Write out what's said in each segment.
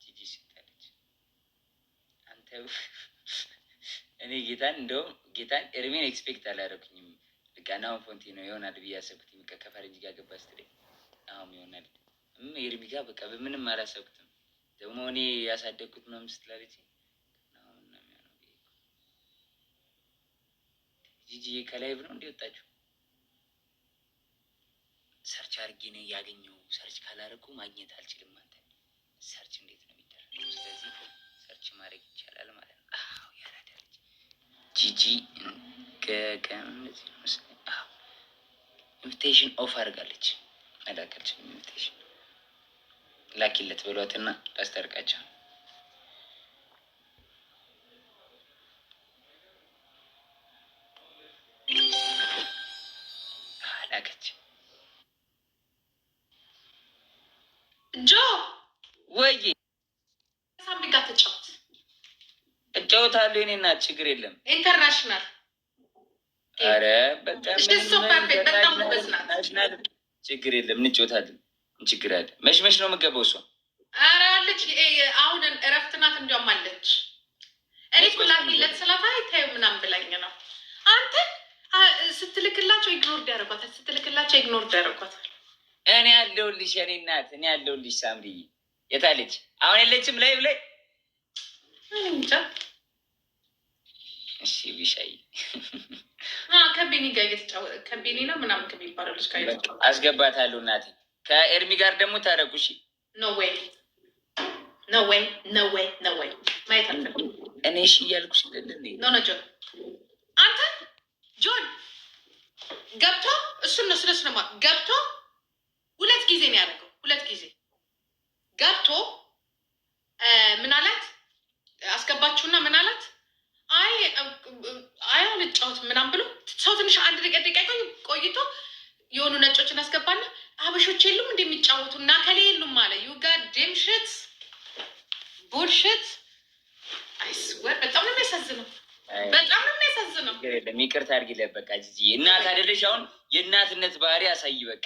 ጂጂ ስታለች አንተ እኔ ጌታን ኤርሜን ኤክስፔክት አላደረኩኝም። ልቃናውን ፎንቲ ነው ይሆናል ብዬ ያሰብኩት ከፈረንጅ ጋር ገባ ስትለኝ አሁን ይሆናል ኤርሚ ጋር በቃ በምንም አላሰብኩትም። ደግሞ እኔ ያሳደግኩት ምናምን ስትላለች ጂጂ ከላይ ብሎ እንዲወጣችሁ ሰርች አድርጌ ነው ያገኘው። ሰርች ካላደረጉ ማግኘት አልችልም። አንተ ሰርች እንዴት ነው የሚደረገው? ስለዚህ ሰርች ማድረግ ይቻላል ማለት ነው። አዎ ያላደረች ጂጂ ኢንቪቴሽን ኦፍ አድርጋለች። አላከልችም። ኢንቪቴሽን ላኪለት ብሏትና ላስታርቃቸው። ላከች ጆ ወይ ሳምሪ ጋር ተጫወት። እጫወታለሁ። የኔ እናት ችግር የለም። ኢንተርናሽናል አረ በቃ ናሽናል ችግር የለም። እንጫወታለን። ችግር አለ። መሽመሽ ነው የምገባው። እሷ አረ አለች። አሁን እረፍት ናት። እንዲያውም አለች። እኔ ኩላለት ስላታ አይታዩ ምናምን ብላኝ ነው። አንተ ስትልክላቸው ኢግኖር ያደርጓታል። እኔ ያለሁልሽ የኔ እናት፣ እኔ ያለሁልሽ። ሳምሪዬ የታለች? አሁን የለችም። ላይ እንጃ። እሺ ቢሻይ ከቤኒ ጋር እየተጫወተ ከቤኒ ነው ምናምን ከሚባለው ልጅ ጋር እየተጫወተ አስገባታለሁ። እናቴ ከኤርሚ ጋር ደግሞ ታረቁ። እሺ ኖ ዌይ ማየት አልፈልግም። እኔ እሺ እያልኩሽ አይደል? ኖ ጆን፣ አንተ ጆን ገብቶ እሱን ነው ስለሱ ነው ገብቶ 2 ጊዜ ነው ያደረገው። 2 ጊዜ ገብቶ ምን አላት? አስገባችሁና ምን አላት? አይ አልጫወትም ምናምን ብሎ ሰው ትንሽ 1 ደቂቃ ቆይቶ የሆኑ ነጮችን አስገባና አበሾች የሉም እንደሚጫወቱ እና ከሌ የሉም አለ። ዩ ጋድ ዴም ሽት ቡልሽት። አይስወር በጣም ነው የሚያሳዝነው። ይቅርታ አድርጊለት በቃ ጂጂ። እናት አይደለሽ? አሁን የእናትነት ባህሪ አሳይ በቃ።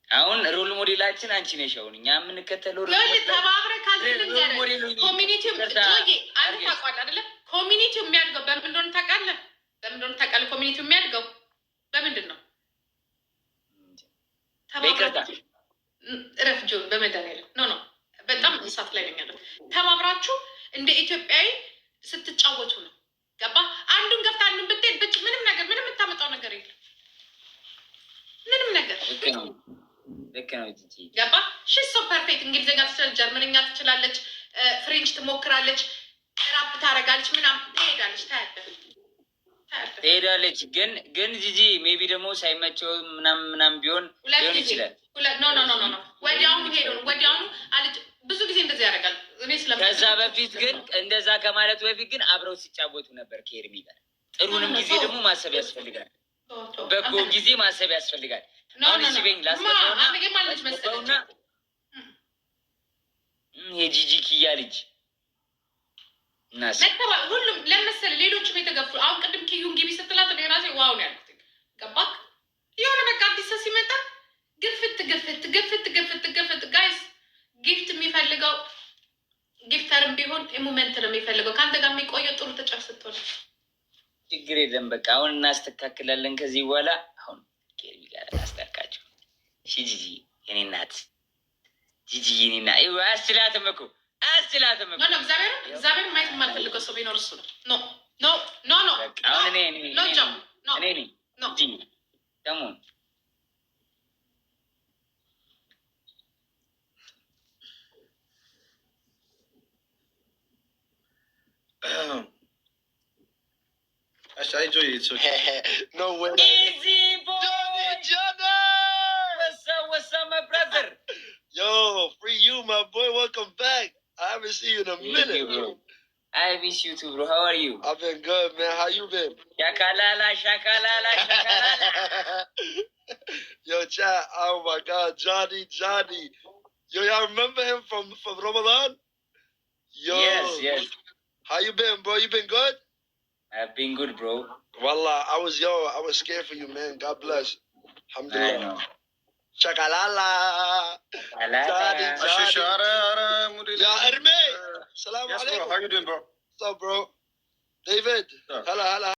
አሁን ሮል ሞዴላችን አንቺ ነሽ። አሁን እኛ የምንከተለው ተባብረህ ኮሚኒቲው የሚያድገው በምን እንደሆነ ታውቃለህ? ኮሚኒቲው የሚያድገው በምንድን ነው? እረፍ ጆን፣ በመድኃኒዓለም ኖ በጣም እሳት ላይ ነኝ ያለው። ተባብራችሁ እንደ ኢትዮጵያዊ ስትጫወቱ ነው። ገባ? አንዱን ገፍታ አንዱን ብትሄድ ምንም የምታመጣው ነገር የለም። ምንም ነገር ልክ ነው ጂጂ። ገባ? ሺስ ሶ ፐርፌክት። እንግሊዝኛ ትችላለች፣ ጀርመንኛ ትችላለች፣ ፍሬንች ትሞክራለች፣ ራፕ ታደርጋለች፣ ምናምን ትሄዳለች። ግን ጂጂ ሜቢ ደግሞ ሳይመቸው ምናምን ቢሆን ይችላል። ኖ ወዲያውኑ አለች። ብዙ ጊዜ እንደዚህ ያደርጋል። ከዛ በፊት ግን እንደዛ ከማለቱ በፊት ግን አብረው ሲጫወቱ ነበር ከኤርሚ ጋር። ጥሩንም ጊዜ ደግሞ ማሰብ ያስፈልጋል። በጎ ጊዜ ማሰብ ያስፈልጋል። አሁን እሺ በይኝ ላስገባውና የጂጂ ኪያ ልጅ ሁሉም ለመሰለ ሌሎችም የተገፉ አሁን ቅድም ኪዩን ግቢ ስትላት እኔ ራሴ ዋው ነው ያልኩት። ገባክ? የሆነ በቃ አዲስ ሰው ሲመጣ ግፍት ጋይስ ጊፍት የሚፈልገው ጊፍተርም ቢሆን ሞመንት ነው የሚፈልገው። ከአንተ ጋር የሚቆየው ጥሩ ተጫዋች ስትሆን ችግር የለም። በቃ አሁን እናስተካክላለን ከዚህ በኋላ። አሁን ኬርሚ ጋር አስታርቃቸው። እሺ ጂጂ የኔ እናት፣ ጂጂ የኔ እናት አስችላትም እኮ እግዚአብሔር ማየት የማልፈልገው ሰው ቢኖር እሱ ነው። ደግሞ I enjoy it. So no way. Easy boy. Johnny. What's up, my brother? Yo, free you, my boy. Welcome back. I haven't seen you in a minute. You, bro. I miss you too, bro. How are you? I've been good, man. How you been? Shakalala. Yo, chat. Oh my God, Johnny. Yo, y'all remember him from Ramadan? Yo. Yes. How you been, bro? You been good? I've been good, bro. Wallah, I was scared for you, man. God bless. Alhamdulillah. Shakalala. Johnny. Ya Ermi. Salam alaikum. How you doing, bro? What's up, bro? David. Hello.